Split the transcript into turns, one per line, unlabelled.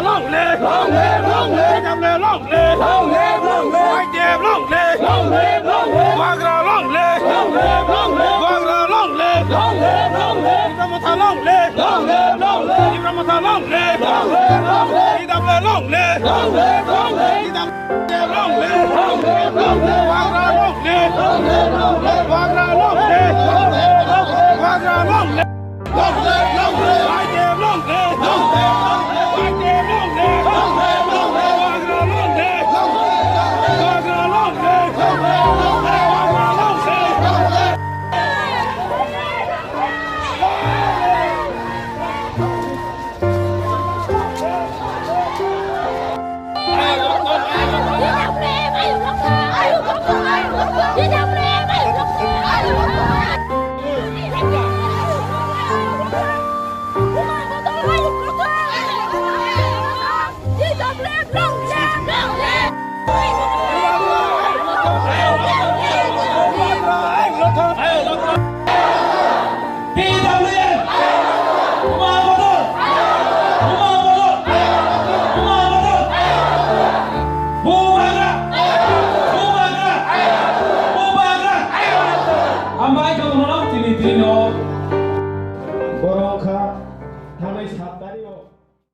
ล่องเลยล่องเลยล่องเลยจำเลยล่องเลยล่องเลยล่องเลยไอ้เจ็บล่องเลยล่องเลยล่องเลยวางเราล่องเลยล่องเลยล่องเลยวางเราล่องเลยล่องเลยล่องเลยที่เรามาทำล่องเลยล่องเลยล่องเลยที่เรามาทำล่องเลยล่องเลยล่องเลยที่ดำเลยล่องเลยล่องเลยล่องเลยที่ดำเจ็บล่องเลยล่องเลยล่องเลยวางเราล่องเลยล่องเลยล่องเลยวางเราล่องเลยล่องเลยล่องเลยวางเราล่องเลยล่องเลยล่องเลยไอ้เจ็บล่องเลยล่อง